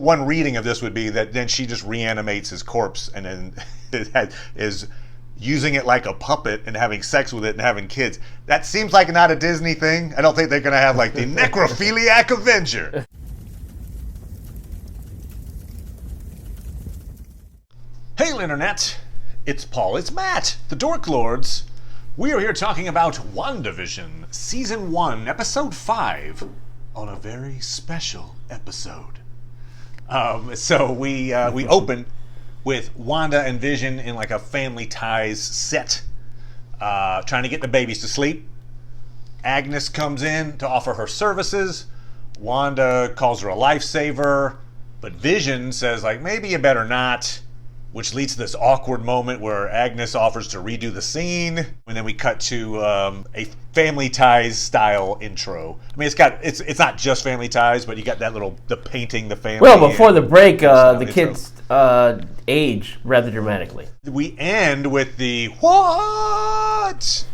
one reading of this would be that then she just reanimates his corpse and then is using it like a puppet and having sex with it and having kids. That seems like not a Disney thing. I don't think they're going to have like the necrophiliac Avenger. Hail Internet, it's Paul, it's Matt, the Dork Lords. We are here talking about WandaVision, Season 1, Episode 5, on a very special episode. So we open with Wanda and Vision in like a Family Ties set, trying to get the babies to sleep. Agnes comes in to offer her services. Wanda calls her a lifesaver, but Vision says like, maybe you better not, which leads to this awkward moment where Agnes offers to redo the scene, and then we cut to a Family Ties style intro. I mean, it's not just Family Ties, but you got that the painting the family. Well, before the break, the kids age rather dramatically. We end with the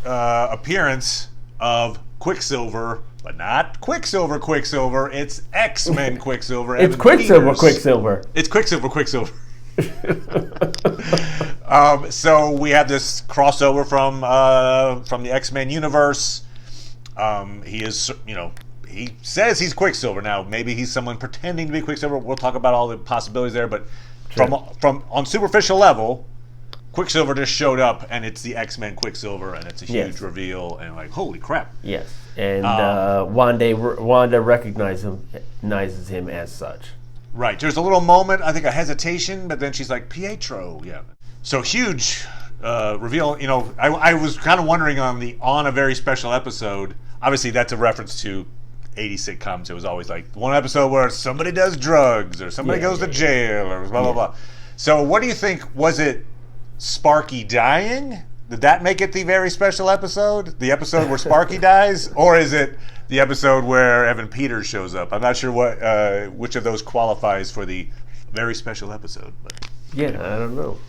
appearance of Quicksilver, but not Quicksilver. It's X-Men Quicksilver. It's Quicksilver. It's Quicksilver. So we have this crossover from the X-Men universe. He is, he says he's Quicksilver. Now maybe he's someone pretending to be Quicksilver. We'll talk about all the possibilities there, but sure. from on superficial level, Quicksilver just showed up, and it's the X-Men Quicksilver, and it's a huge reveal, and like, holy crap! Yes, and Wanda recognizes him as such. Right. There's a little moment, I think, a hesitation, but then she's like, Pietro, yeah. So huge reveal. I was kind of wondering on a very special episode. Obviously, that's a reference to 80s sitcoms. It was always like one episode where somebody does drugs or somebody goes to jail or blah, blah, blah. So what do you think? Was it Sparky dying? Did that make it the very special episode? The episode where Sparky dies? Or is it the episode where Evan Peters shows up? I'm not sure which of those qualifies for the very special episode. But yeah, I don't know.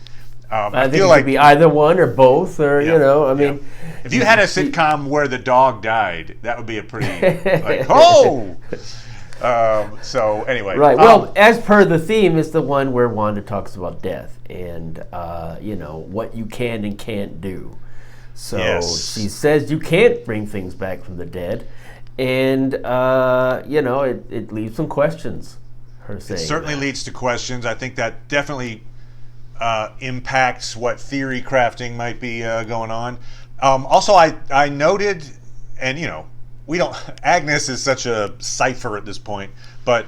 I think it could be either one or both, or I mean, if you had a sitcom where the dog died, that would be a pretty like oh. So anyway, right. Well, as per the theme, it's the one where Wanda talks about death and what you can and can't do. So she says you can't bring things back from the dead, and it leaves some questions. Her saying it certainly leads to questions. I think that definitely impacts what theory crafting might be going on. Also, I noted, and we don't. Agnes is such a cipher at this point, but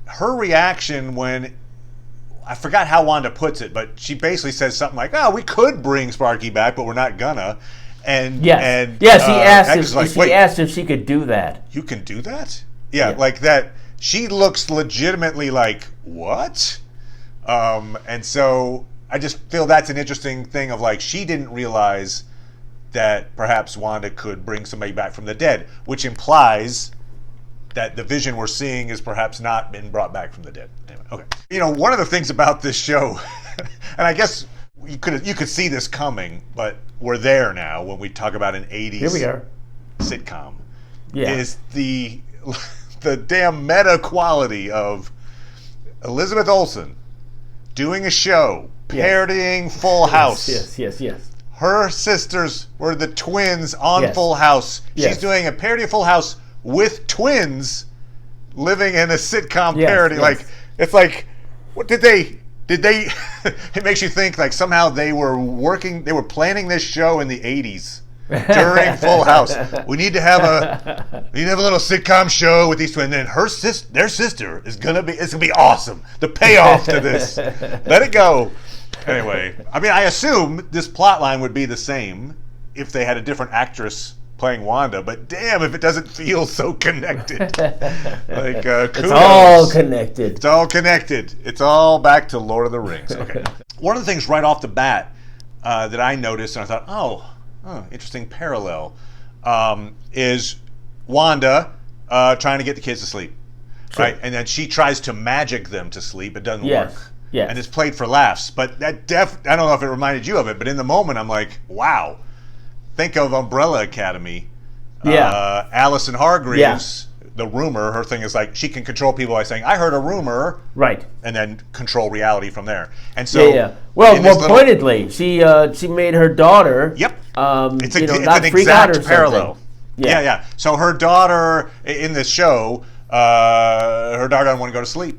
her reaction when I forgot how Wanda puts it, but she basically says something like, "Oh, we could bring Sparky back, but we're not gonna." And she asked if she could do that. You can do that? Yeah, like that. She looks legitimately like what? And so I just feel that's an interesting thing of like she didn't realize that perhaps Wanda could bring somebody back from the dead, which implies that the Vision we're seeing is perhaps not been brought back from the dead. Anyway, okay. One of the things about this show, and I guess you could see this coming, but we're there now when we talk about an 80s Here we are. sitcom, is the damn meta quality of Elizabeth Olsen doing a show parodying Full House. Yes. Her sisters were the twins on Full House. Yes. She's doing a parody of Full House with twins living in a sitcom parody. Yes. Like, it's like, what did they it makes you think like somehow they were planning this show in the 80s during Full House. We need to have a little sitcom show with these twins, and their sister it's gonna be awesome. The payoff to this, let it go. Anyway, I mean, I assume this plot line would be the same if they had a different actress playing Wanda, but damn if it doesn't feel so connected. Like it's all connected. It's all connected. It's all back to Lord of the Rings. Okay. One of the things right off the bat that I noticed, and I thought, interesting parallel, is Wanda trying to get the kids to sleep, right? And then she tries to magic them to sleep. It doesn't work. Yes. And it's played for laughs. But I don't know if it reminded you of it, but in the moment I'm like, wow. Think of Umbrella Academy. Allison Hargreaves the rumor, her thing is like she can control people by saying, "I heard a rumor," right, and then control reality from there. And so, well, more pointedly, she made her daughter. Yep, it's not an freak out or exact parallel. Yeah. So her daughter in this show, her daughter doesn't want to go to sleep.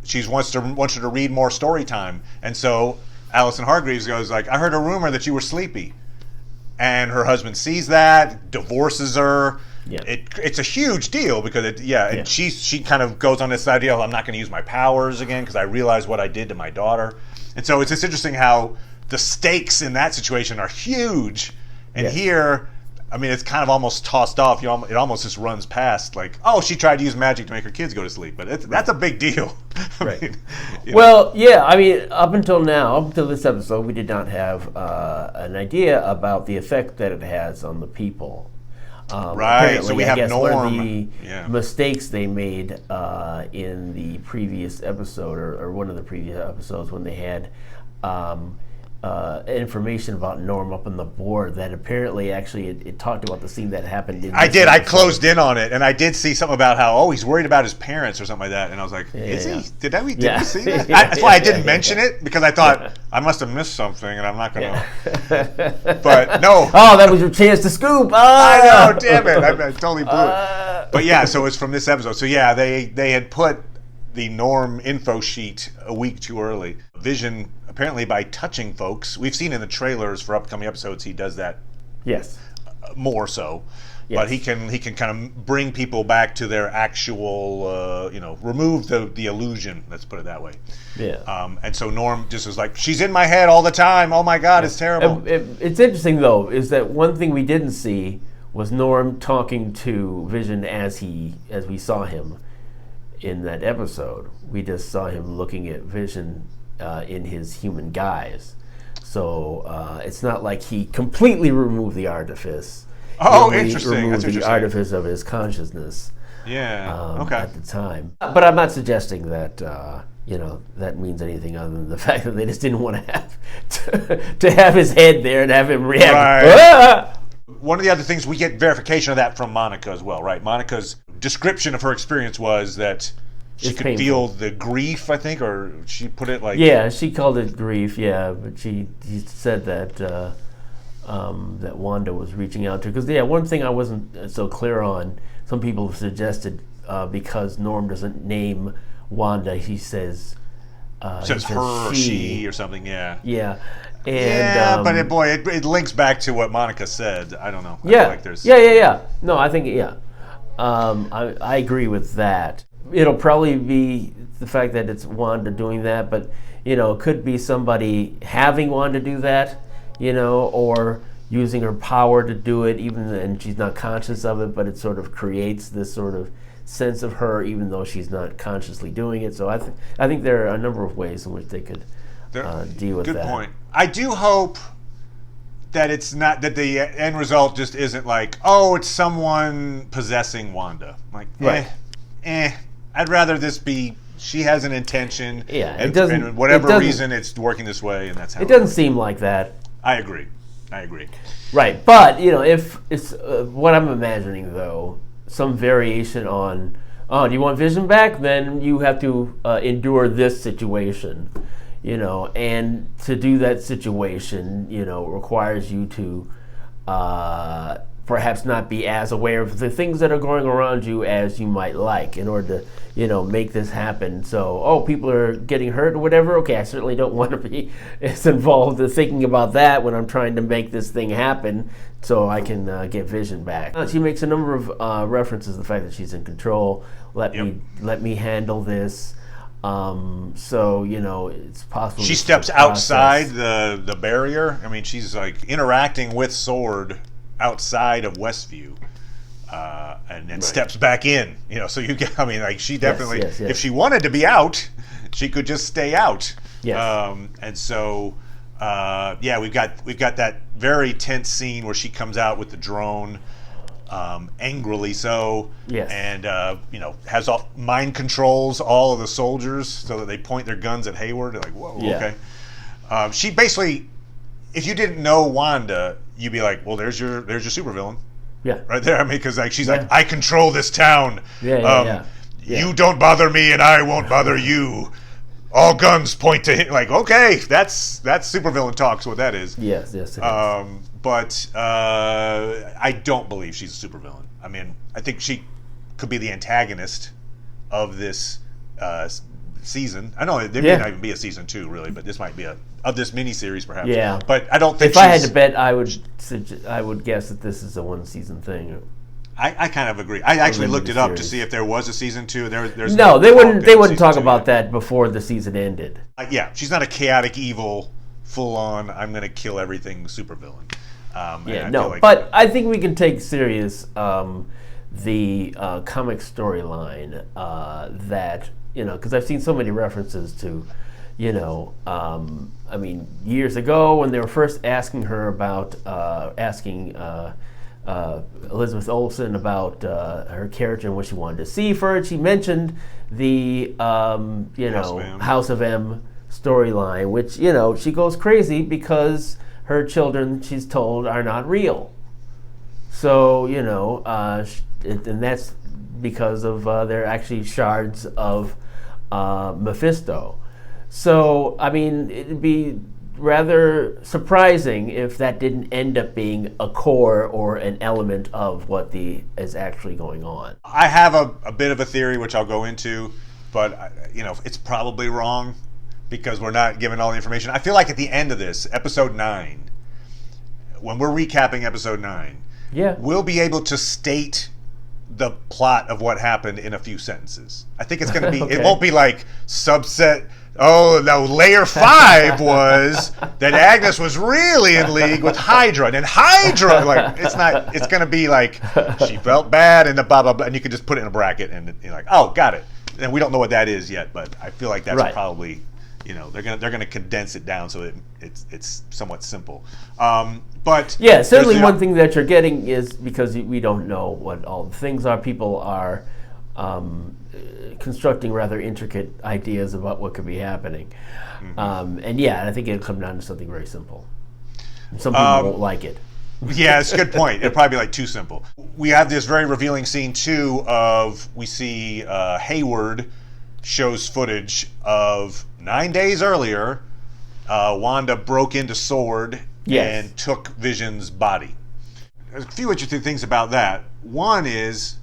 She wants her to read more story time, and so Allison Hargreaves goes like, "I heard a rumor that you were sleepy," and her husband sees that, divorces her. Yeah. It's a huge deal because and she kind of goes on this idea of, I'm not going to use my powers again because I realize what I did to my daughter. And so it's just interesting how the stakes in that situation are huge. And here, I mean, it's kind of almost tossed off. It almost just runs past like, oh, she tried to use magic to make her kids go to sleep. But that's a big deal. Right. I mean, well, I mean, up until this episode, we did not have an idea about the effect that it has on the people. Right, so we have Norm. One of the mistakes they made in the previous episode, or one of the previous episodes, when they had information about Norm up on the board, that apparently actually it talked about the scene that happened in I did. I closed in on it, and I did see something about how, he's worried about his parents or something like that, and I was like, is he? Did we see that? That's why I didn't mention it, because I thought, I must have missed something, and I'm not going to. But no. Oh, that was your chance to scoop. I know, damn it. I totally blew it. But yeah, so it's from this episode. So yeah, they had put the Norm info sheet a week too early. Vision, apparently by touching folks, we've seen in the trailers for upcoming episodes he does that. Yes. More so. Yes. But he can kind of bring people back to their actual, remove the illusion. Let's put it that way. Yeah. And so Norm just is like, she's in my head all the time. Oh my God, it's terrible. It's interesting though, is that one thing we didn't see was Norm talking to Vision as we saw him in that episode. We just saw him looking at Vision in his human guise. So it's not like he completely removed the artifice. Oh, interesting. Removed the artifice of his consciousness. Yeah. Okay. At the time, but I'm not suggesting that that means anything other than the fact that they just didn't want to have his head there and have him react. Right. Ah! One of the other things, we get verification of that from Monica as well, right? Monica's description of her experience was that she could feel the grief, I think, or she put it like... Yeah, she called it grief, but she said that that Wanda was reaching out to her. Because, one thing I wasn't so clear on, some people have suggested, because Norm doesn't name Wanda, he says... says her or she or something, yeah. Yeah. And, but it links back to what Monica said. I don't know. Yeah. I feel like there's... Yeah. No, I think, I agree with that. It'll probably be the fact that it's Wanda doing that, but, it could be somebody having Wanda do that, or using her power to do it, and she's not conscious of it, but it sort of creates this sort of sense of her, even though she's not consciously doing it. So I think there are a number of ways in which they could deal with that. Good point. I do hope that it's not, that the end result just isn't like, it's someone possessing Wanda. Like, right. I'd rather this be, she has an intention, and whatever reason it's working this way, and that's how it doesn't seem like that. I agree. Right, but if it's what I'm imagining though, some variation on, do you want Vision back? Then you have to endure this situation, and to do that situation, requires you to perhaps not be as aware of the things that are going around you as you might like in order to, make this happen. So, people are getting hurt or whatever. Okay, I certainly don't want to be as involved in thinking about that when I'm trying to make this thing happen so I can get Vision back. She makes a number of references to the fact that she's in control. Let me handle this. So, it's possible. She steps outside the barrier. I mean, she's like interacting with Sword outside of Westview, and then steps back in. So you get. I mean, like she definitely, yes. if she wanted to be out, she could just stay out. Yes. And so, we've got that very tense scene where she comes out with the drone, angrily so. Yes. And has mind controls all of the soldiers so that they point their guns at Hayward. They're like, whoa, okay. She basically, if you didn't know Wanda, you'd be like, well, there's your supervillain. Yeah. Right there. I mean, because like she's like, I control this town. Yeah. You don't bother me, and I won't bother you. All guns point to him. Like, okay, that's supervillain talk. So what that is. Yes. It is. But I don't believe she's a supervillain. I mean, I think she could be the antagonist of this season. I know there may not even be a season 2, really, but this might be of this miniseries, perhaps. Yeah. But I don't think. If I had to bet, I would guess that this is a 1-season thing. I kind of agree. I actually looked it up to see if there was a season 2. There's no, they wouldn't talk about that before the season ended. Yeah, she's not a chaotic evil, full on. I'm going to kill everything supervillain. But I think we can take serious the comic storyline that because I've seen so many references to, I mean, years ago when they were first asking her about Elizabeth Olsen about her character and what she wanted to see for it. She mentioned the House of M storyline, which she goes crazy because her children, she's told, are not real. So and that's because of they're actually shards of Mephisto. So I mean, it'd be rather surprising if that didn't end up being a core or an element of what is actually going on. I have a bit of a theory which I'll go into, but it's probably wrong because we're not given all the information. I feel like at the end of this, episode 9, when we're recapping episode 9, we'll be able to state the plot of what happened in a few sentences. I think it's going to be, okay. It won't be like subset. Oh, no, layer 5 was that Agnes was really in league with Hydra. And Hydra, like, it's going to be like, she felt bad and the blah, blah, blah. And you can just put it in a bracket and you're like, oh, got it. And we don't know what that is yet, but I feel like that's probably, they're going to condense it down so it's somewhat simple. But yeah, certainly one thing that you're getting is because we don't know what all the things are. People are constructing rather intricate ideas about what could be happening. Mm-hmm. And I think it'll come down to something very simple. Some people won't like it. Yeah, it's a good point. It'll probably be like too simple. We have this very revealing scene too we see Hayward shows footage of 9 days earlier. Wanda broke into Sword and took Vision's body. There's a few interesting things about that. One is,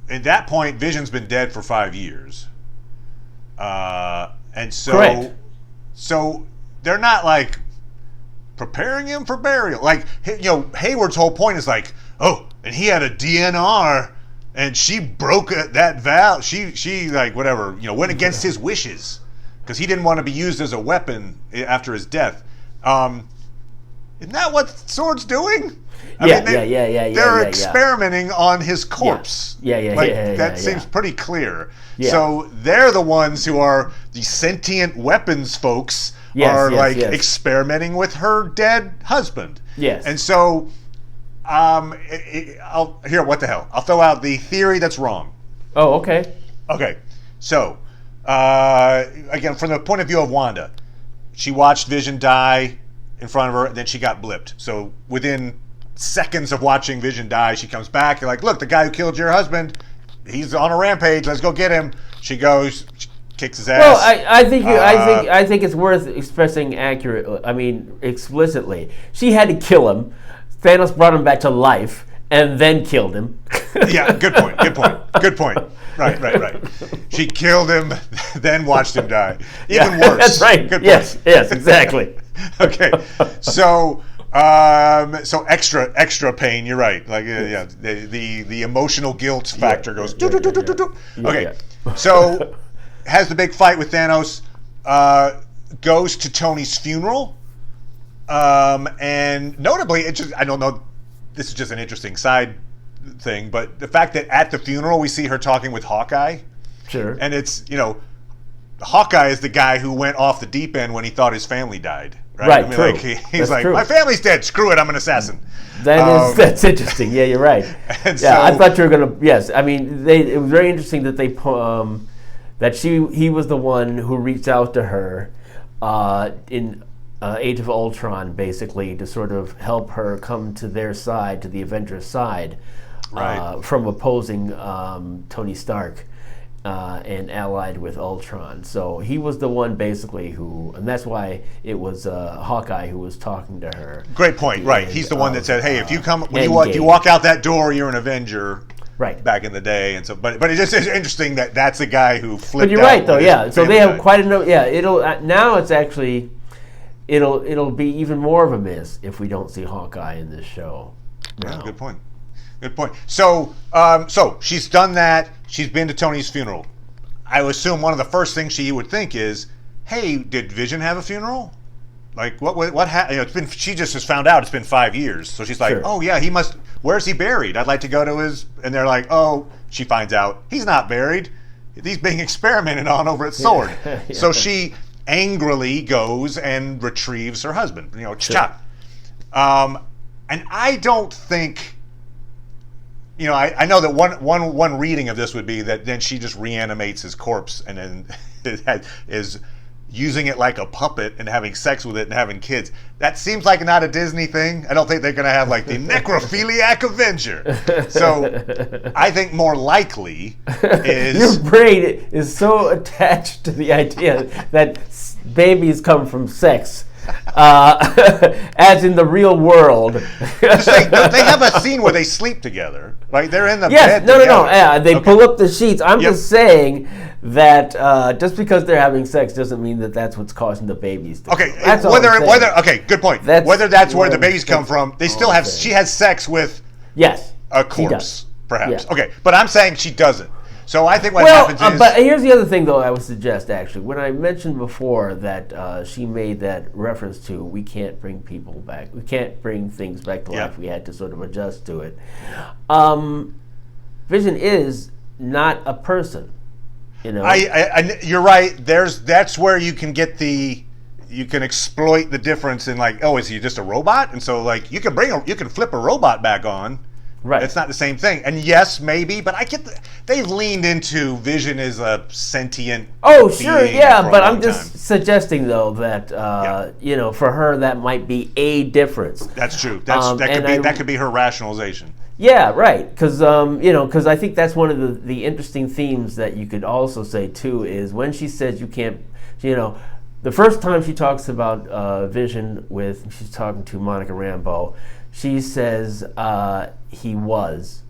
at that point, Vision's been dead for 5 years. And so, correct. So they're not like preparing him for burial. Like, Hayward's whole point is like, oh, and he had a DNR and she broke that vow. She like, whatever, went against his wishes because he didn't want to be used as a weapon after his death. Isn't that what Sword's doing? They're experimenting on his corpse. That seems pretty clear. Yeah. So they're the ones who are the sentient weapons folks experimenting with her dead husband. Yes. And so, what the hell? I'll throw out the theory that's wrong. Oh, okay. Okay. So, again, from the point of view of Wanda, she watched Vision die in front of her, and then she got blipped. So within seconds of watching Vision die, she comes back. You're like, look, the guy who killed your husband, he's on a rampage. Let's go get him. She goes, she kicks his ass. Well, I think it's worth expressing explicitly. She had to kill him. Thanos brought him back to life and then killed him. Yeah, good point. Right. She killed him, then watched him die. Even worse. That's right. Good point. Yes, exactly. Okay, so extra pain. You're right. Like the emotional guilt factor goes. Okay, so has the big fight with Thanos. Goes to Tony's funeral, and notably, I don't know. This is just an interesting side thing, but the fact that at the funeral we see her talking with Hawkeye. Sure. And it's Hawkeye is the guy who went off the deep end when he thought his family died. Right. True. Like he's like, my family's dead. Screw it. I'm an assassin. That's interesting. Yeah, you're right. I thought you were gonna. Yes, I mean, it was very interesting that that he was the one who reached out to her in Age of Ultron, basically to sort of help her come to their side, to the Avengers' side. Right. from opposing Tony Stark and allied with Ultron. So he was the one basically who, and that's why it was Hawkeye who was talking to her. Great point. Right. He's the one that said, "Hey, if you come, when you walk out that door, you're an Avenger." Right. Back in the day, and so, but it just is interesting that that's the guy who flipped. But you're right, though. Yeah. So they have quite a yeah. It'll now it's actually it'll be even more of a miss if we don't see Hawkeye in this show. Yeah, good point. Good point. So, so she's done that. She's been to Tony's funeral. I would assume one of the first things she would think is, "Hey, did Vision have a funeral? Like, what happened? It's been. She just has found out it's been 5 years. So she's like, oh yeah, he must. Where's he buried? I'd like to go to his." And they're like, oh, she finds out he's not buried. He's being experimented on over at Sword. Yeah. So she angrily goes and retrieves her husband. Cha. And I don't think. I know that one reading of this would be that then she just reanimates his corpse and then is using it like a puppet and having sex with it and having kids. That seems like not a Disney thing. I don't think they're going to have like the necrophiliac Avenger. So I think more likely is... Your brain is so attached to the idea that babies come from sex. As in the real world. They have a scene where they sleep together. Right? They're in the bed no. together. Yeah, they pull up the sheets. I'm just saying that just because they're having sex doesn't mean that that's what's causing the babies to okay, that's okay, good point. Whether that's where the babies come from, they still have. She has sex with a corpse, perhaps. Yeah. Okay, but I'm saying she doesn't. So I think what happens is... but here's the other thing, though, I would suggest, actually. When I mentioned before that she made that reference to we can't bring people back, we can't bring things back to life, we had to sort of adjust to it. Vision is not a person, you're right. That's where you can get you can exploit the difference in like, oh, is he just a robot? And so like you can flip a robot back on. Right. It's not the same thing. And yes, maybe, but I get they've leaned into Vision as a sentient being but I'm just suggesting though that for her that might be a difference. That's true. That could be her rationalization. Yeah, right. Because I think that's one of the interesting themes that you could also say too is when she says you can't, the first time she talks about Vision she's talking to Monica Rambeau. She says he was,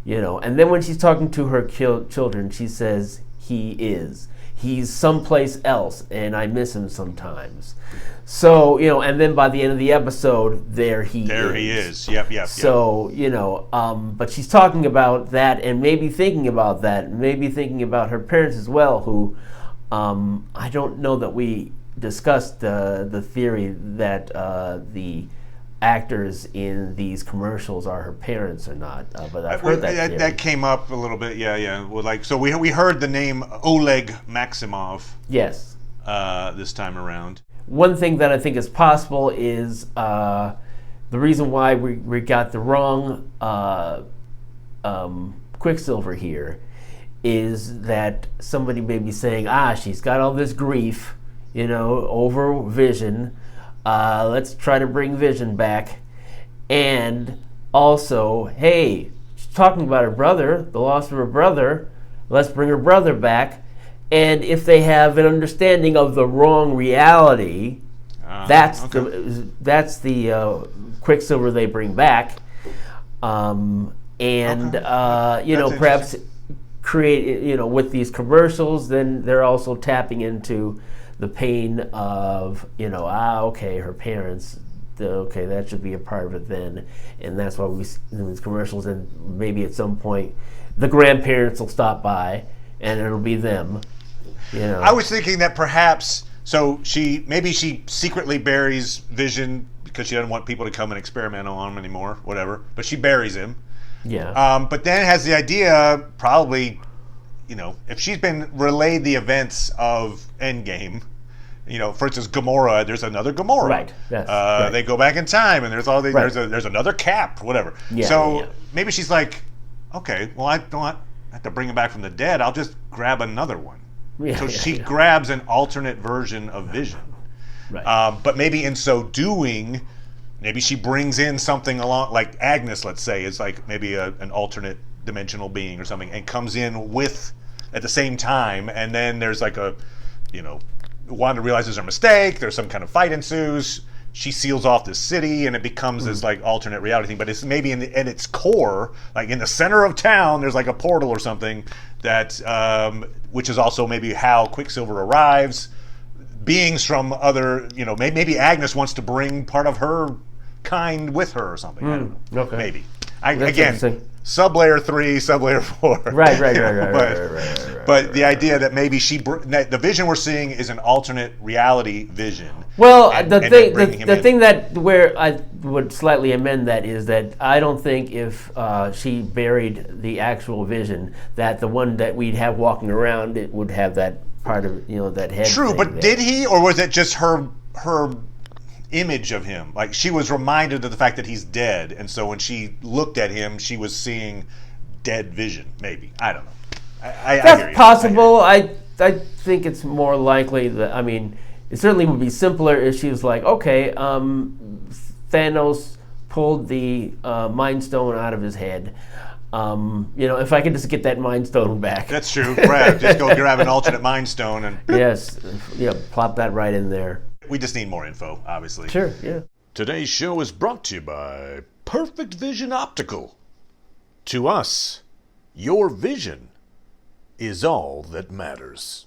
and then when she's talking to her children, she says he is. He's someplace else, and I miss him sometimes. So, and then by the end of the episode, there he is. Yep. So, but she's talking about that and maybe thinking about that, maybe thinking about her parents as well, who I don't know that we discussed the theory that the actors in these commercials are her parents or not, but I've heard that. That came up a little bit, yeah. Well, so we heard the name Oleg Maximov. Yes. This time around. One thing that I think is possible is the reason why we got the wrong Quicksilver here is that somebody may be saying, she's got all this grief, over Vision. Let's try to bring Vision back. And also, hey, she's talking about her brother, the loss of her brother. Let's bring her brother back. And if they have an understanding of the wrong reality, that's the Quicksilver they bring back. Perhaps create, with these commercials, then they're also tapping into the pain of, her parents, that should be a part of it then. And that's why we see these commercials, and maybe at some point the grandparents will stop by and it'll be them. I was thinking that perhaps, maybe she secretly buries Vision because she doesn't want people to come and experiment on him anymore, whatever, but she buries him. Yeah. But then has the idea, probably, if she's been relayed the events of Endgame, for instance, Gamora, there's another Gamora. Right. Yes. Right. They go back in time, and there's there's another Cap, whatever. Yeah, maybe she's like, okay, well, I don't have to bring him back from the dead. I'll just grab another one. She grabs an alternate version of Vision. Right. But maybe in so doing, Maybe she brings in something along, like Agnes, let's say, is like maybe an alternate dimensional being or something, and comes in with at the same time, and then there's like Wanda realizes her mistake, there's some kind of fight ensues, she seals off this city, and it becomes this like alternate reality thing. But it's maybe in its core, like in the center of town, there's like a portal or something that, which is also maybe how Quicksilver arrives. Beings from other, maybe Agnes wants to bring part of her kind with her or something. I don't know. Okay. Maybe. Again, sublayer 3, sublayer 4. Right. But the idea that maybe the vision we're seeing is an alternate reality vision. Well, the thing that where I would slightly amend that is that I don't think if she buried the actual vision, that the one that we'd have walking around, it would have that part of that head. True, but did he, or was it just her image of him? Like she was reminded of the fact that he's dead, and so when she looked at him, she was seeing dead vision. Maybe, I don't know. That's possible. I think it's more likely that it certainly would be simpler if she was like, okay, Thanos pulled the Mind Stone out of his head. If I could just get that Mind Stone back. That's true. Right. Just go grab an alternate Mind Stone and... Yes. Plop that right in there. We just need more info, obviously. Sure, yeah. Today's show is brought to you by Perfect Vision Optical. To us, your vision is all that matters.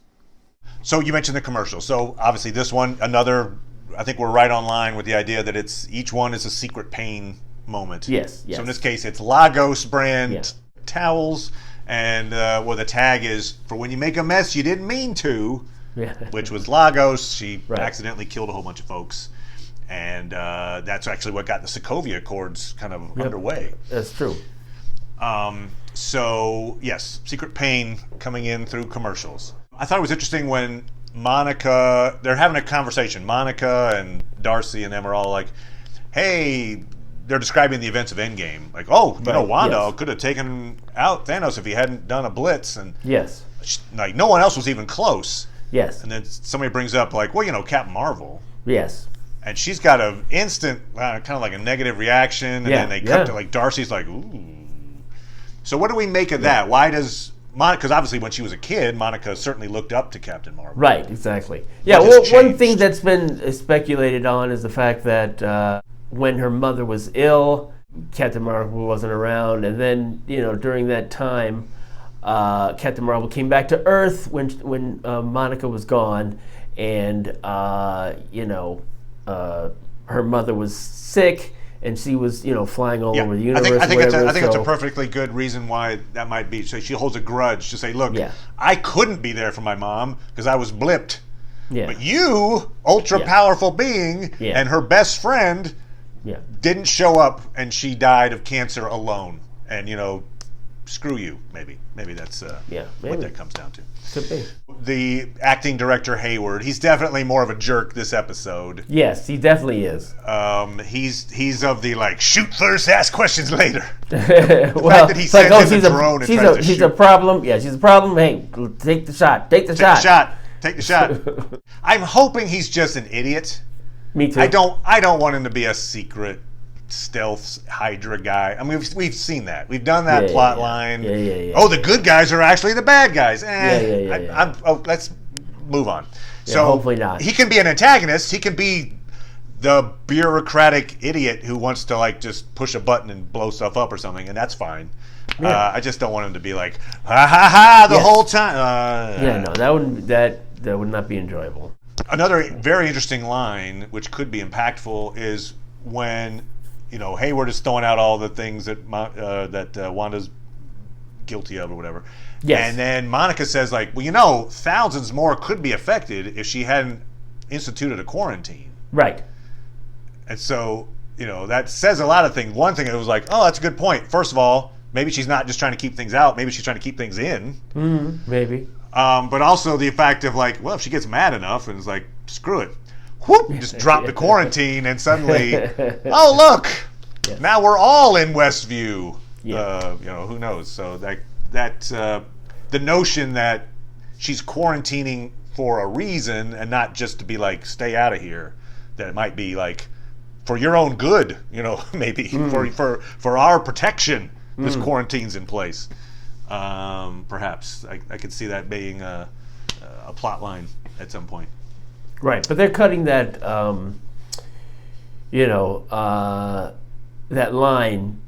So you mentioned the commercial. So obviously this one, I think we're right on line with the idea that each one is a secret pain moment. Yes. So in this case, it's Lagos brand towels, and the tag is, for when you make a mess you didn't mean to, which was Lagos. She accidentally killed a whole bunch of folks, and that's actually what got the Sokovia Accords kind of underway. That's true. So yes, secret pain coming in through commercials. I thought it was interesting when Monica, they're having a conversation. Monica and Darcy and them are all like, hey, they're describing the events of Endgame. Like, Wanda could have taken out Thanos if he hadn't done a blitz. And like no one else was even close. Yes. And then somebody brings up like, Captain Marvel. Yes. And she's got an instant kind of like a negative reaction. And then they cut to like Darcy's like, ooh. So what do we make of that? Why does Monica, because obviously when she was a kid, Monica certainly looked up to Captain Marvel. Right, exactly. Yeah, well, one thing that's been speculated on is the fact that when her mother was ill, Captain Marvel wasn't around, and then during that time, Captain Marvel came back to Earth when Monica was gone, and her mother was sick. And she was, flying all over the universe. I think it's a perfectly good reason why that might be. So she holds a grudge to say, look, I couldn't be there for my mom because I was blipped. Yeah. But you, ultra-powerful being, and her best friend didn't show up, and she died of cancer alone. And, screw you, maybe. Maybe that's what that comes down to. Could be. The acting director, Hayward, he's definitely more of a jerk this episode. Yes, he definitely is. He's of the, like, shoot first, ask questions later. The fact that he sends in a drone and tries to shoot. She's a problem. Yeah, she's a problem. Hey, take the shot. Take the shot. Take the shot. I'm hoping he's just an idiot. Me too. I don't want him to be a secret stealth Hydra guy. I mean, we've seen that. We've done that plot line. Oh, the good guys are actually the bad guys. Let's move on. So hopefully not. He can be an antagonist. He can be the bureaucratic idiot who wants to like just push a button and blow stuff up or something, and that's fine. I just don't want him to be like ha ha ha the whole time. That would not be enjoyable. Another very interesting line, which could be impactful, is when Hayward is throwing out all the things that Wanda's guilty of or whatever. Yes. And then Monica says, like, well, thousands more could be affected if she hadn't instituted a quarantine. Right. And so, that says a lot of things. One thing, it was like, oh, that's a good point. First of all, maybe she's not just trying to keep things out. Maybe she's trying to keep things in. Maybe. But also the fact of like, well, if she gets mad enough and is like, screw it. Whoop, just drop the quarantine and suddenly, oh, look, now we're all in Westview. Who knows? So the notion that she's quarantining for a reason and not just to be like, stay out of here, that it might be like for your own good, maybe for our protection, this quarantine's in place. Perhaps I could see that being a plot line at some point. Right, but they're cutting that, that line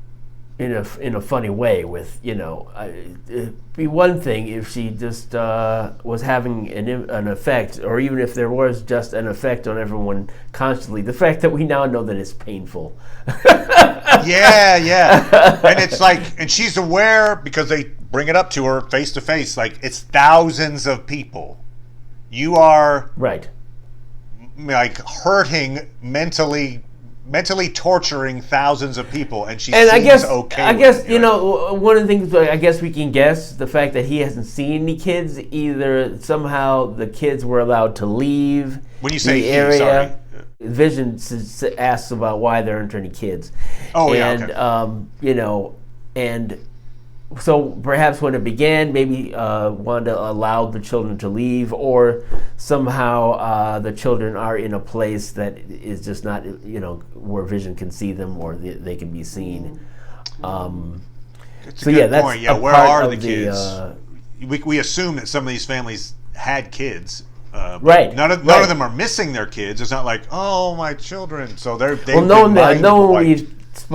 in a funny way. With it'd be one thing if she just was having an effect, or even if there was just an effect on everyone constantly. The fact that we now know that it's painful. Yeah, and it's like, and she's aware because they bring it up to her face to face. Like, it's thousands of people. You are right. Like hurting, mentally torturing thousands of people, and she seems okay. I guess one of the things I guess we can guess the fact that he hasn't seen any kids. Either somehow the kids were allowed to leave when you say the area. Sorry. Vision asks about why there aren't any kids. Oh, and, yeah. Okay. And so perhaps when it began, maybe Wanda allowed the children to leave, or somehow the children are in a place that is just not, where Vision can see them or they can be seen. It's a good point. Yeah, where are the kids? We assume that some of these families had kids. Right. None of them are missing their kids. It's not like, oh, my children. So no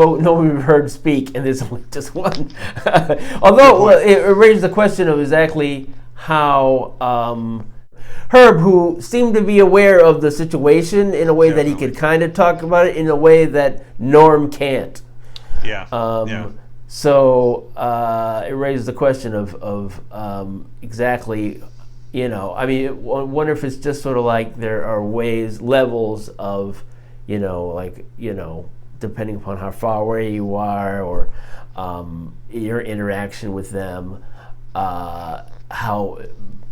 one we've heard speak, and there's only just one. Although it raises the question of exactly how Herb, who seemed to be aware of the situation in a way that he could kind of talk about it in a way that Norm can't. Yeah. So it raises the question of exactly. I wonder if it's just sort of like there are levels of, depending upon how far away you are or your interaction with them, how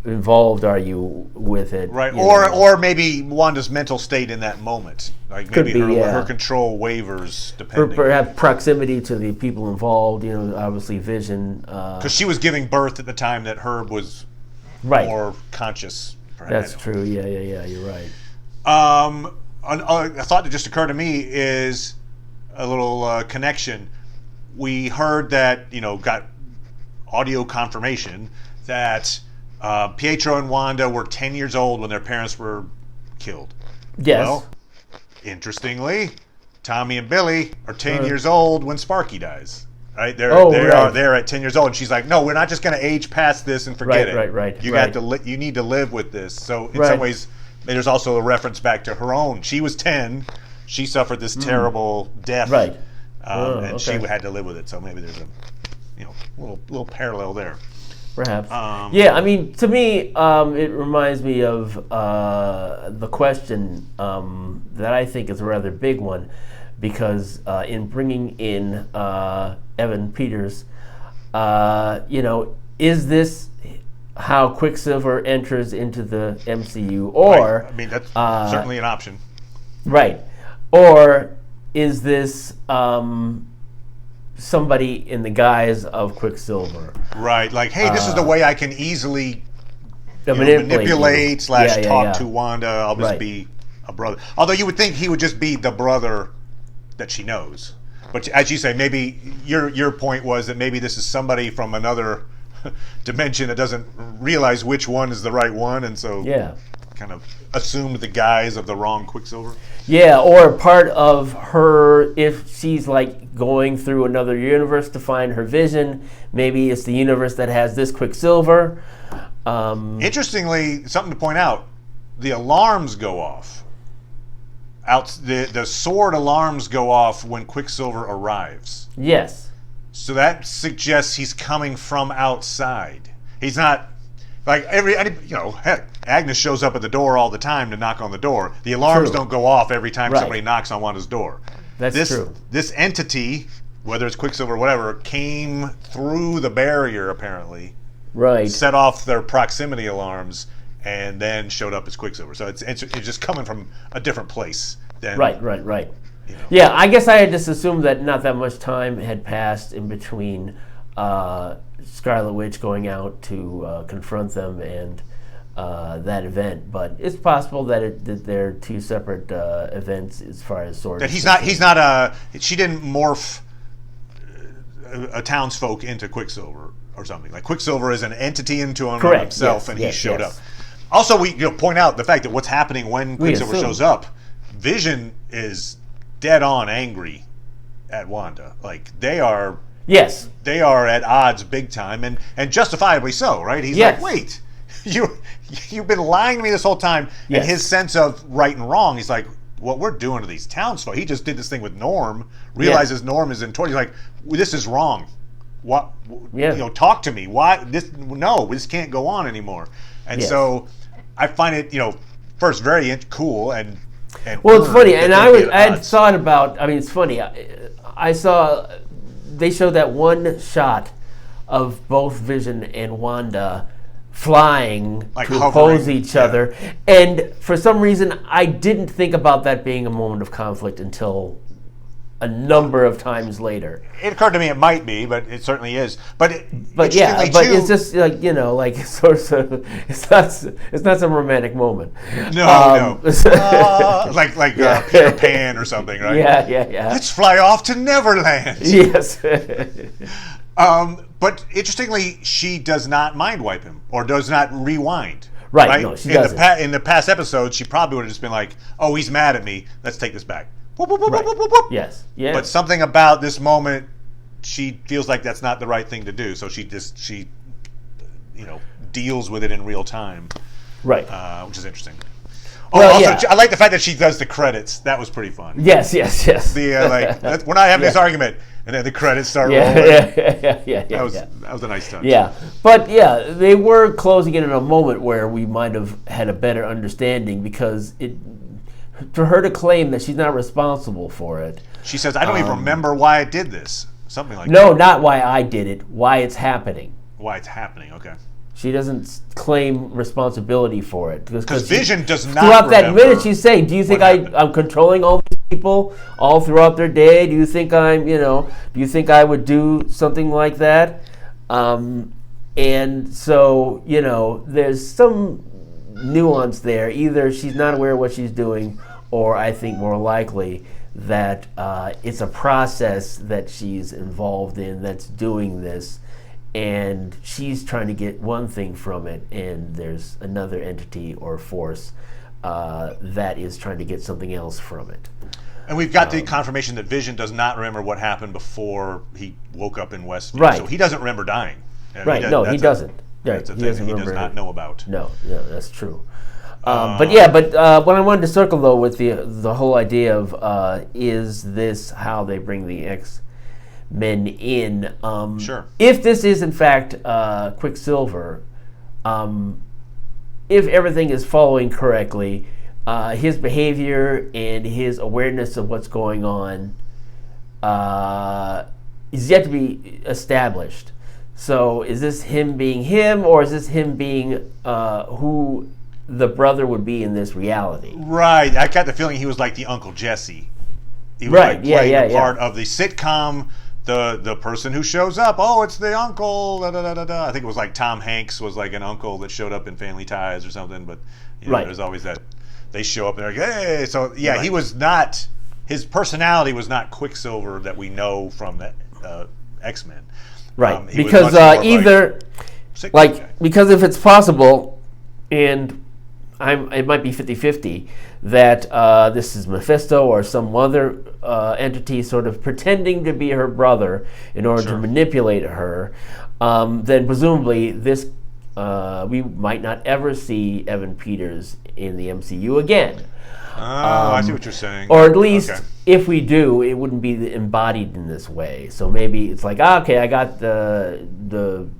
involved are you with it? Right, or maybe Wanda's mental state in that moment. Like maybe her control wavers depending. Perhaps proximity to the people involved, obviously Vision. Because she was giving birth at the time that Herb was more conscious. That's true. Yeah. You're right. A thought that just occurred to me is a little connection. We heard that, got audio confirmation that Pietro and Wanda were 10 years old when their parents were killed. Yes. Well, interestingly, Tommy and Billy are 10 years old when Sparky dies. Right? They're at 10 years old, and she's like, "No, we're not just going to age past this and forget it. Right. You need to live with this." So in some ways, there's also a reference back to her own. She was 10. She suffered this terrible death, and she had to live with it. So maybe there's a little parallel there. Perhaps. To me, it reminds me of the question that I think is a rather big one. Because in bringing in Evan Peters, is this how Quicksilver enters into the MCU? Or that's certainly an option. Right. Or is this somebody in the guise of Quicksilver? Right. Like, hey, this is the way I can easily manipulate / talk to Wanda. I'll just be a brother. Although you would think he would just be the brother that she knows. But as you say, maybe your point was that maybe this is somebody from another dimension that doesn't realize which one is the right one, and so kind of assumed the guise of the wrong Quicksilver. Yeah, or part of her, if she's like going through another universe to find her Vision, maybe it's the universe that has this Quicksilver. Interestingly, something to point out, the alarms go off. The sword alarms go off when Quicksilver arrives. Yes. So that suggests he's coming from outside. He's not like heck, Agnes shows up at the door all the time to knock on the door. The alarms don't go off every time somebody knocks on Wanda's door. That's true. This entity, whether it's Quicksilver or whatever, came through the barrier apparently. Right. Set off their proximity alarms. And then showed up as Quicksilver. So it's just coming from a different place. Than, Right. Yeah, I guess I had just assumed that not that much time had passed in between Scarlet Witch going out to confront them and that event. But it's possible that they're two separate events as far as Sword. That he's not. She didn't morph a townsfolk into Quicksilver or something. Like Quicksilver is an entity into himself, and he showed up. Also, we point out the fact that what's happening when Quicksilver shows up. Vision is dead on angry at Wanda. Like they are. Yes. They are at odds big time, and justifiably so, right? He's like, wait, you've been lying to me this whole time. Yes. And his sense of right and wrong, he's like, what we're doing to these townsfolk. He just did this thing with Norm, realizes Norm is in torture. He's like, this is wrong. What? Talk to me. Why this? No, this can't go on anymore. And so I find it, first very cool and well, it's funny, and I had thought about. I mean, it's funny. I saw they showed that one shot of both Vision and Wanda flying like to oppose each other, and for some reason, I didn't think about that being a moment of conflict until a number of times later. It occurred to me it might be, but it certainly is. But it's just like sort of it's not some romantic moment. No. Like Peter Pan or something, right? Yeah. Let's fly off to Neverland. Yes. But interestingly, she does not mind wipe him or does not rewind. Right? No, she doesn't. In the past episodes, she probably would have just been like, "Oh, he's mad at me. Let's take this back." Right. Yes. But something about this moment, she feels like that's not the right thing to do. So she deals with it in real time. Right. Which is interesting. I like the fact that she does the credits. That was pretty fun. Yes. We're not having this argument, and then the credits start rolling. That was a nice touch. Yeah, but they were closing in on a moment where we might have had a better understanding because for her to claim that she's not responsible for it. She says, I don't even remember why I did this. Something like that. No, not why I did it. Why it's happening. Why it's happening, okay. She doesn't claim responsibility for it. Because Vision does not throughout that minute she's saying, do you think I'm controlling all these people all throughout their day? Do you think do you think I would do something like that? And so, there's some nuance there. Either she's not aware of what she's doing, or I think more likely that it's a process that she's involved in that's doing this, and she's trying to get one thing from it, and there's another entity or force that is trying to get something else from it. And we've got the confirmation that Vision does not remember what happened before he woke up in Westview. Right. So he doesn't remember dying. Right. He doesn't. That's a thing he does not know about. No, that's true. But what I wanted to circle though with the whole idea of is this how they bring the X-Men in? Sure. If this is in fact Quicksilver, if everything is following correctly, his behavior and his awareness of what's going on is yet to be established. So is this him being him, or is this him being who the brother would be in this reality? Right. I got the feeling he was like the Uncle Jesse. He was playing the part of the sitcom, the person who shows up. Oh, it's the uncle. Da, da, da, da, da. I think it was like Tom Hanks was like an uncle that showed up in Family Ties or something. But there's always that they show up and they're like, hey. So he was not. His personality was not Quicksilver that we know from the X-Men. Right, because because if it's possible, and it might be 50-50, that this is Mephisto or some other entity sort of pretending to be her brother in order to manipulate her, then presumably this we might not ever see Evan Peters in the MCU again. I see what you're saying. Or at least, if we do, it wouldn't be embodied in this way. So maybe it's like, okay, I got the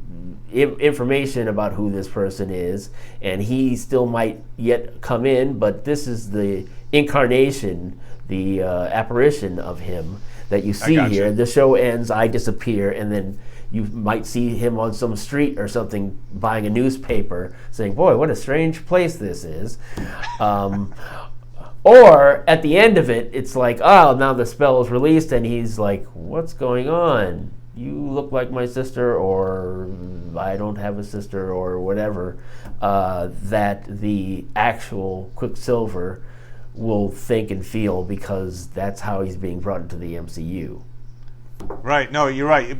information about who this person is, and he still might yet come in, but this is the incarnation, the apparition of him that you see here. The show ends, I disappear, and then you might see him on some street or something buying a newspaper saying, boy, what a strange place this is. Or at the end of it, it's like, oh, now the spell is released, and he's like, what's going on? you look like my sister, or I don't have a sister, or whatever, that the actual Quicksilver will think and feel, because that's how he's being brought into the MCU. Right. No, you're right.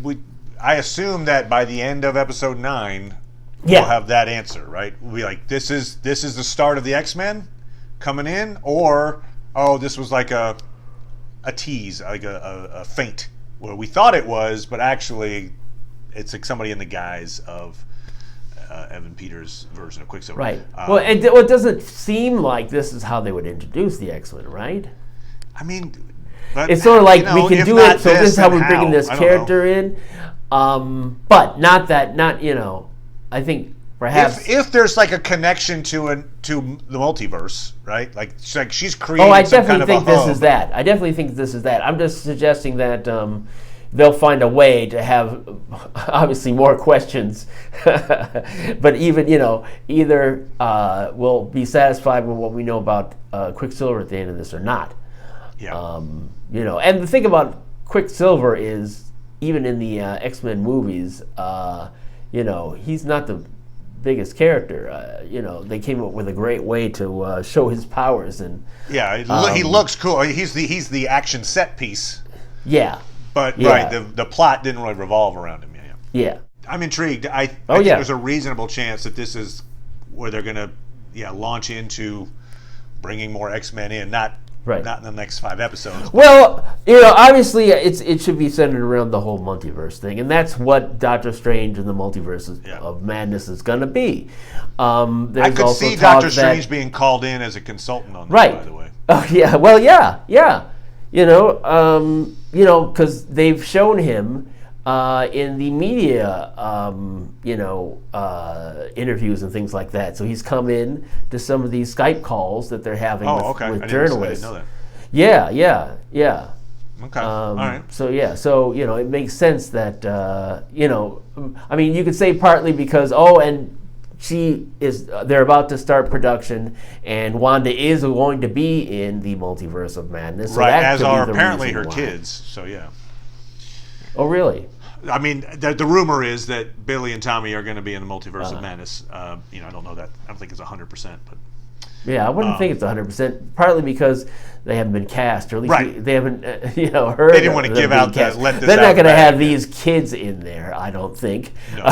I assume that by the end of episode 9, we'll have that answer, right? We'll be like, this is the start of the X-Men coming in, or this was like a tease, like a feint, where we thought it was, but actually it's like somebody in the guise of Evan Peters' version of Quicksilver. Right. Well, it doesn't seem like this is how they would introduce the X-Men, right? I mean, but, it's sort of like, we can do it, so this is how we're bringing this character in. But not, I think perhaps... If there's like a connection to the multiverse, right? Like she's creating I some kind definitely of think a hub. this is that. I definitely think this is that. I'm just suggesting that they'll find a way to have, obviously, more questions. But even, either we'll be satisfied with what we know about Quicksilver at the end of this or not. Yeah. And the thing about Quicksilver is, even in the X-Men movies, he's not the biggest character. They came up with a great way to show his powers, and he looks cool. He's the action set piece. Yeah. But right, the plot didn't really revolve around him. Yeah. I'm intrigued. I think there's a reasonable chance that this is where they're going to launch into bringing more X-Men in, not in the next 5 episodes. Well, obviously it should be centered around the whole multiverse thing, and that's what Doctor Strange and the Multiverse of Madness is going to be. I could see Doctor Strange being called in as a consultant on this, by the way. Oh yeah, well yeah. Because they've shown him in the media, interviews and things like that. So he's come in to some of these Skype calls that they're having with journalists. I didn't know that. Yeah. Okay. All right. So it makes sense that I mean, you could say partly because they're about to start production, and Wanda is going to be in the Multiverse of Madness. So right, as are apparently her kids. So yeah. Oh really? I mean, the rumor is that Billy and Tommy are going to be in the Multiverse of Madness. I don't know that. I don't think it's 100%, but yeah, I wouldn't think it's 100%. Partly because they haven't been cast, or at least they haven't, heard. They didn't want to give out that. They're not going to have these kids in there, I don't think. No.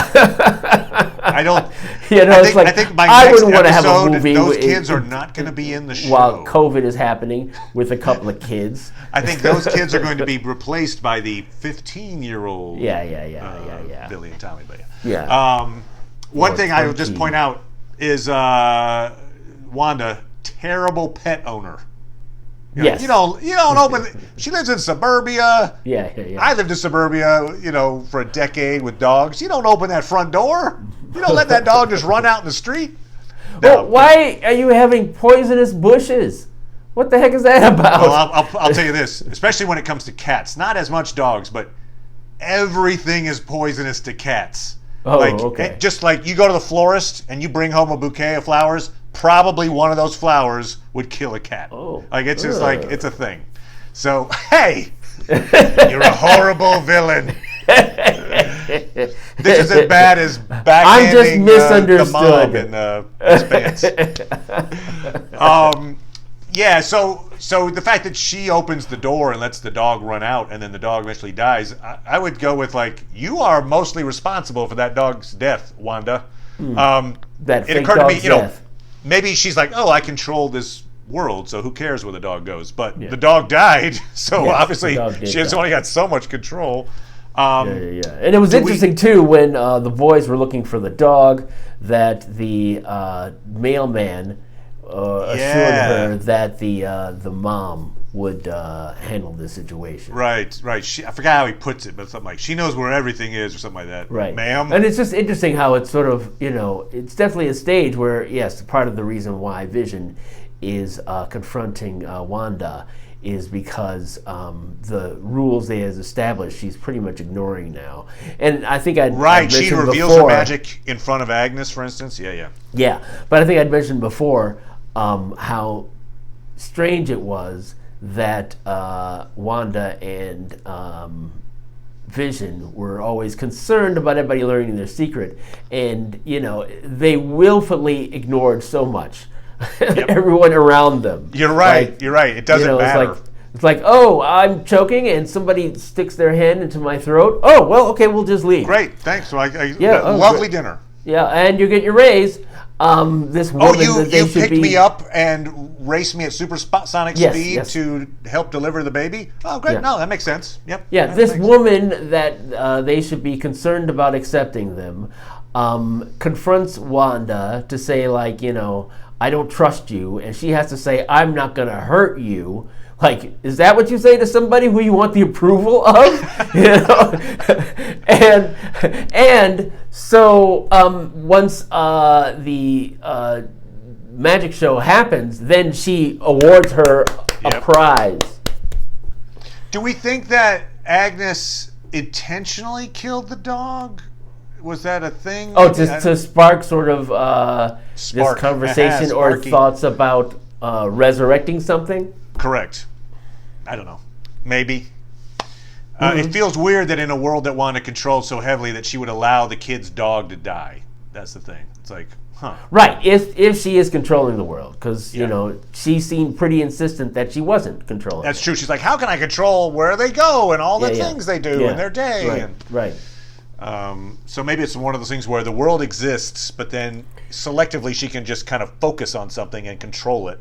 I don't. I think by next wouldn't want to have a movie. Those kids are not going to be in the show while COVID is happening with a couple of kids. I think those kids are going to be replaced by the 15-year-old. Yeah. Billy and Tommy, but one thing I would just point out is Wanda, terrible pet owner. Yes. You don't open. She lives in suburbia. Yeah. I lived in suburbia, for a decade with dogs. You don't open that front door. You don't let that dog just run out in the street. Well, why are you having poisonous bushes? What the heck is that about? Well, I'll tell you this, especially when it comes to cats. Not as much dogs, but everything is poisonous to cats. Oh, okay. Just like you go to the florist and you bring home a bouquet of flowers, probably one of those flowers would kill a cat. Oh. Like it's just like it's a thing. So hey, you're a horrible villain. This is as bad as backhanding the mom in his pants. Yeah, so the fact that she opens the door and lets the dog run out, and then the dog eventually dies, I would go with you are mostly responsible for that dog's death, Wanda. That it occurred to me, death. Maybe she's like, I control this world, so who cares where the dog goes? But the dog died, so obviously she's only got so much control. And it was interesting too when the boys were looking for the dog, that the mailman assured her that the mom would handle the situation. Right. I forgot how he puts it, but something like, she knows where everything is, or something like that. Right. Ma'am. And it's just interesting how it's sort of, it's definitely a stage where, yes, part of the reason why Vision is confronting Wanda is because the rules they has established, she's pretty much ignoring now. And I think I'd mentioned she reveals her magic in front of Agnes, for instance. Yeah, but I think I'd mentioned before how strange it was that Wanda and Vision were always concerned about everybody learning their secret, and they willfully ignored so much everyone around them. You're right. You're right. It doesn't matter. It's like, oh, I'm choking, and somebody sticks their hand into my throat. Oh, well, okay, we'll just leave. Great, thanks. So lovely dinner. Yeah, and you get your raise. This woman you picked me up and raced me at supersonic speed to help deliver the baby? Oh, great. Yeah. No, that makes sense. Yep. Yeah, this woman that they should be concerned about accepting them confronts Wanda to say, like, I don't trust you. And she has to say, I'm not going to hurt you. Like, is that what you say to somebody who you want the approval of? And so once the magic show happens, then she awards her a prize. Do we think that Agnes intentionally killed the dog? Was that a thing? Oh, to spark sort of this conversation or thoughts about resurrecting something? Correct. I don't know. Maybe. It feels weird that in a world that Wanda controlled so heavily that she would allow the kid's dog to die. That's the thing. It's like, huh. Right. If she is controlling the world. Because, she seemed pretty insistent that she wasn't controlling That's true. She's like, how can I control where they go and all the things they do in their day? Right. So maybe it's one of those things where the world exists, but then selectively she can just kind of focus on something and control it.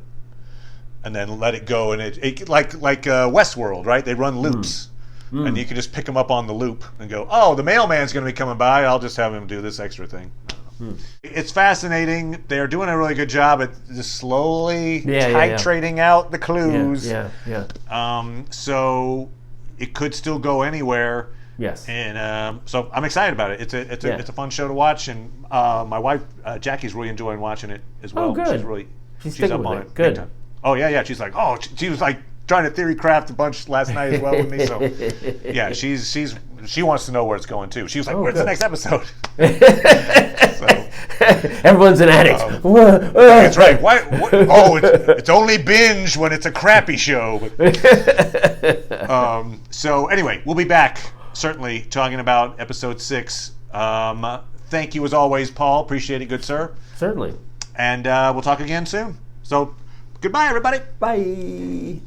And then let it go, and it like Westworld, right? They run loops, and you can just pick them up on the loop and go, oh, the mailman's going to be coming by. I'll just have him do this extra thing. It's fascinating. They're doing a really good job at just slowly titrating out the clues. So it could still go anywhere. Yes. And so I'm excited about it. It's a fun show to watch, and my wife Jackie's really enjoying watching it as well. Oh, good. She's up on it. Good. Oh yeah. She's like, she was like trying to theory craft a bunch last night as well with me. So yeah, she wants to know where it's going too. She was like, where's the next episode? Everyone's an addict. That's right. Why? It's only binge when it's a crappy show. So anyway, we'll be back certainly talking about episode 6. Thank you as always, Paul. Appreciate it, good sir. Certainly. And we'll talk again soon. So. Goodbye, everybody. Bye.